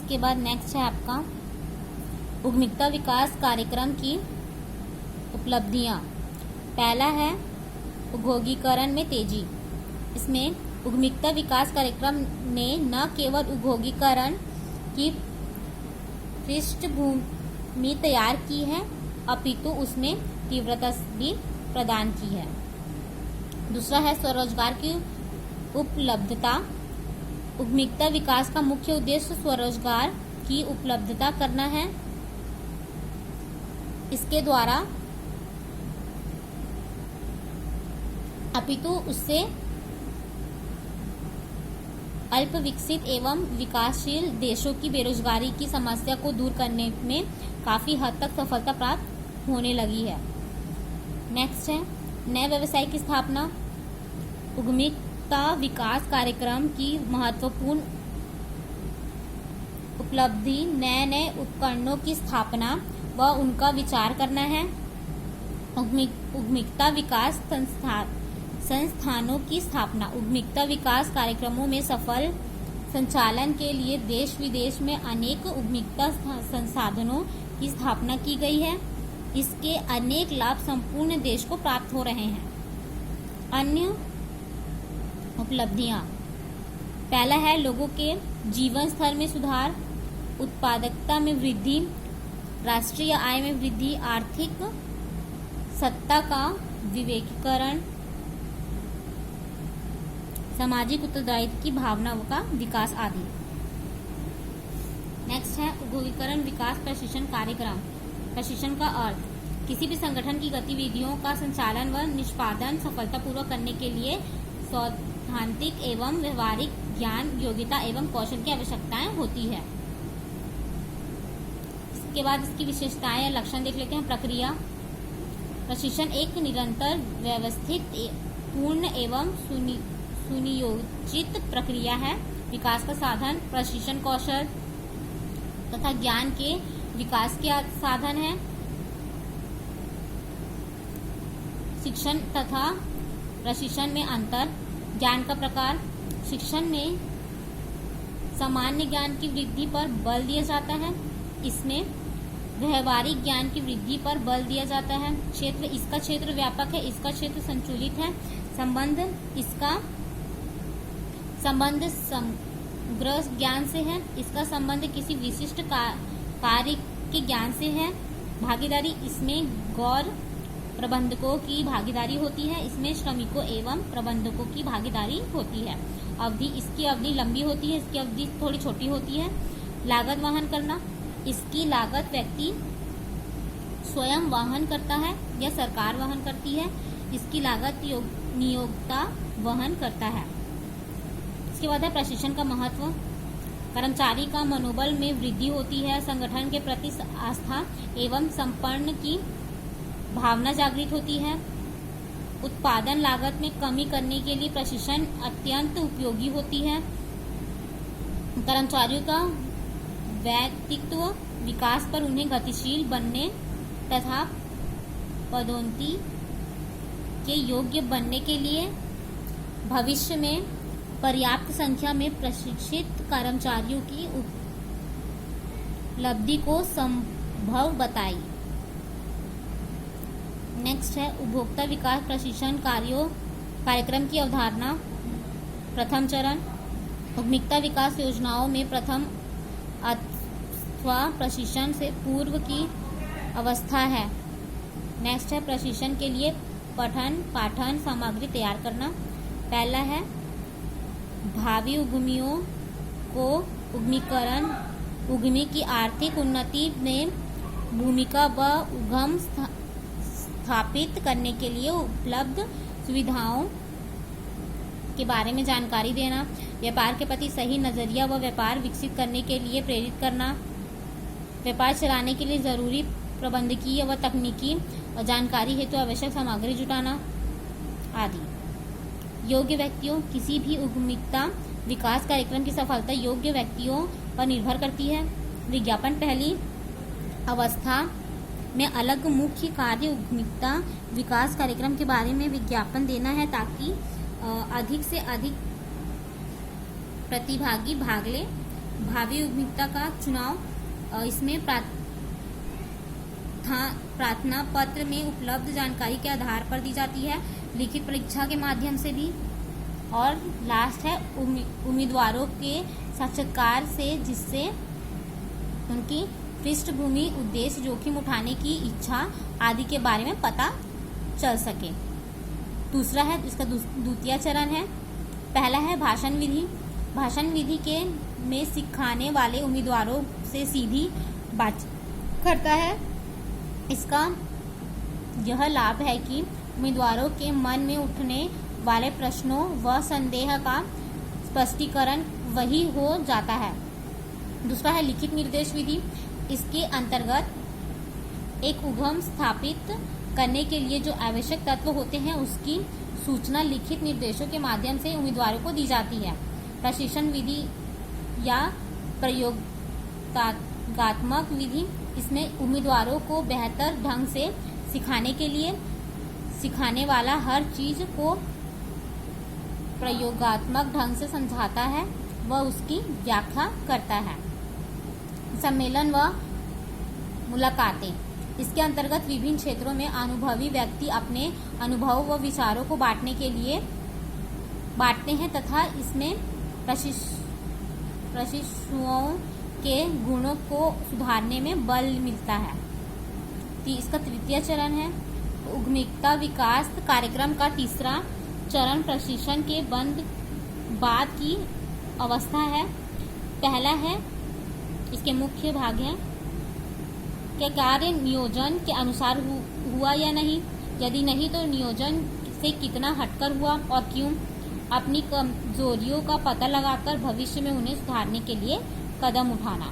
इसके बाद नेक्स्ट है आपका उद्यमिता विकास कार्यक्रम की उपलब्धियां। पहला है औद्योगिकरण में तेजी। इसमें उद्यमिता विकास कार्यक्रम ने न केवल औद्योगिकरण की पृष्ठभूमि तैयार की है अपितु उसमें तीव्रता भी प्रदान की है। दूसरा है स्वरोजगार की उपलब्धता। उद्यमिता विकास का मुख्य उद्देश्य स्वरोजगार की उपलब्धता करना है। इसके द्वारा अपितु उससे अल्प विकसित एवं विकासशील देशों की बेरोजगारी की समस्या को दूर करने में काफी हद तक सफलता प्राप्त होने लगी है। नेक्स्ट है नए व्यवसाय की स्थापना। उद्यमिता विकास कार्यक्रम की महत्वपूर्ण उपलब्धि नए उपकरणों की स्थापना व उनका विचार करना है। उद्यमिता विकास संस्थानों की स्थापना। उद्यमिता विकास कार्यक्रमों में सफल संचालन के लिए देश विदेश में अनेक उद्यमिता संसाधनों की स्थापना की गई है। इसके अनेक लाभ संपूर्ण देश को प्राप्त हो रहे हैं। अन्य उपलब्धियां। पहला है लोगों के जीवन स्तर में सुधार, उत्पादकता में वृद्धि, राष्ट्रीय आय में वृद्धि, आर्थिक सत्ता का विवेकीकरण, सामाजिक उत्तरदायित्व की भावनाओं का विकास आदि। नेक्स्ट है औद्योगिकरण विकास प्रशिक्षण कार्यक्रम। प्रशिक्षण का अर्थ किसी भी संगठन की गतिविधियों का संचालन व निष्पादन सफलतापूर्वक करने के लिए सैद्धांतिक एवं व्यवहारिक ज्ञान, योग्यता एवं कौशल की आवश्यकताएं होती है। इसके बाद इसकी विशेषताएं या लक्षण देख लेते हैं। प्रक्रिया। प्रशिक्षण एक निरंतर, व्यवस्थित, पूर्ण एवं सुनियोजित प्रक्रिया है। विकास का साधन प्रशिक्षण कौशल तथा ज्ञान के विकास के साधन है। शिक्षण तथा प्रशिक्षण में अंतर। ज्ञान का प्रकार। शिक्षण में सामान्य ज्ञान की वृद्धि पर बल दिया जाता है। इसमें व्यवहारिक ज्ञान की वृद्धि पर बल दिया जाता है। क्षेत्र। इसका क्षेत्र व्यापक है, इसका क्षेत्र संतुलित है। संबंध। इसका संबंध समग्र ज्ञान से है, इसका संबंध किसी विशिष्ट कार्य के ज्ञान से है। भागीदारी। इसमें गौर प्रबंधकों की भागीदारी होती है, इसमें श्रमिकों एवं प्रबंधकों की भागीदारी होती है। अवधि। इसकी अवधि लंबी होती है, इसकी अवधि थोड़ी छोटी होती है। लागत वहन करना। इसकी लागत व्यक्ति स्वयं वहन करता है या सरकार वहन करती है। इसकी लागत नियोक्ता वहन करता है। इसके बाद है प्रशिक्षण का महत्व। कर्मचारी का मनोबल में वृद्धि होती है, संगठन के प्रति आस्था एवं समर्पण की भावना जागृत होती है। उत्पादन लागत में कमी करने के लिए प्रशिक्षण अत्यंत उपयोगी होती है। कर्मचारियों का व्यक्तित्व विकास पर उन्हें गतिशील बनने तथा पदोन्नति के योग्य बनने के लिए भविष्य में पर्याप्त संख्या में प्रशिक्षित कर्मचारियों की उपलब्धि को संभव बताई। नेक्स्ट है उपभोक्ता विकास प्रशिक्षण कार्यक्रम की अवधारणा। प्रथम चरण उद्यमिता विकास योजनाओं में प्रथम अथवा प्रशिक्षण से पूर्व की अवस्था है। नेक्स्ट है प्रशिक्षण के लिए पठन पाठन सामग्री तैयार करना। पहला है भावी उद्यमियों को उद्यमी की आर्थिक उन्नति में भूमिका व उद्यम स्थापित करने के लिए उपलब्ध सुविधाओं के बारे में जानकारी देना। व्यापार के प्रति सही नजरिया व व्यापार विकसित करने के लिए प्रेरित करना। व्यापार चलाने के लिए जरूरी प्रबंधकीय व तकनीकी और जानकारी हेतु आवश्यक सामग्री जुटाना आदि। योग्य व्यक्तियों। किसी भी उद्यमिता विकास कार्यक्रम की सफलता योग्य व्यक्तियों पर निर्भर करती है। विज्ञापन। पहली अवस्था में अलग मुख्य कार्य उद्यमिता विकास कार्यक्रम के बारे में विज्ञापन देना है ताकि अधिक से अधिक प्रतिभागी भाग ले भावी उद्यमिता का चुनाव, इसमें प्रार्थना पत्र में उपलब्ध जानकारी के आधार पर दी जाती है, लिखित परीक्षा के माध्यम से भी। और लास्ट है उम्मीदवारों के साक्षात्कार से, जिससे उनकी पृष्ठभूमि, उद्देश्य, जोखिम उठाने की इच्छा आदि के बारे में पता चल सके। दूसरा है, इसका द्वितीय चरण है। पहला है भाषण विधि। भाषण विधि के में सिखाने वाले उम्मीदवारों से सीधी बातचीत करता है। इसका यह लाभ है कि उम्मीदवारों के मन में उठने वाले प्रश्नों व संदेह का स्पष्टीकरण वही हो जाता है। दूसरा है लिखित निर्देश विधि। इसके अंतर्गत एक उद्यम स्थापित करने के लिए जो आवश्यक तत्व होते हैं उसकी सूचना लिखित निर्देशों के माध्यम से उम्मीदवारों को दी जाती है। प्रशिक्षण विधि या प्रयोगात्मक विधि, इसमें उम्मीदवारों को बेहतर ढंग से सिखाने के लिए सिखाने वाला हर चीज को प्रयोगात्मक ढंग से समझाता है व उसकी व्याख्या करता है। सम्मेलन व मुलाकातें, इसके अंतर्गत विभिन्न क्षेत्रों में अनुभवी व्यक्ति अपने अनुभव व विचारों को बांटते हैं तथा इसमें प्रशिक्षुओं के गुणों को सुधारने में बल मिलता है। इसका तृतीय चरण है उद्यमिता विकास कार्यक्रम का तीसरा चरण प्रशिक्षण के बाद की अवस्था है। पहला है, इसके मुख्य भाग हैं कि कार्य नियोजन के अनुसार हुआ या नहीं, यदि नहीं तो नियोजन से कितना हटकर हुआ और क्यों, अपनी कमजोरियों का पता लगाकर भविष्य में उन्हें सुधारने के लिए कदम उठाना।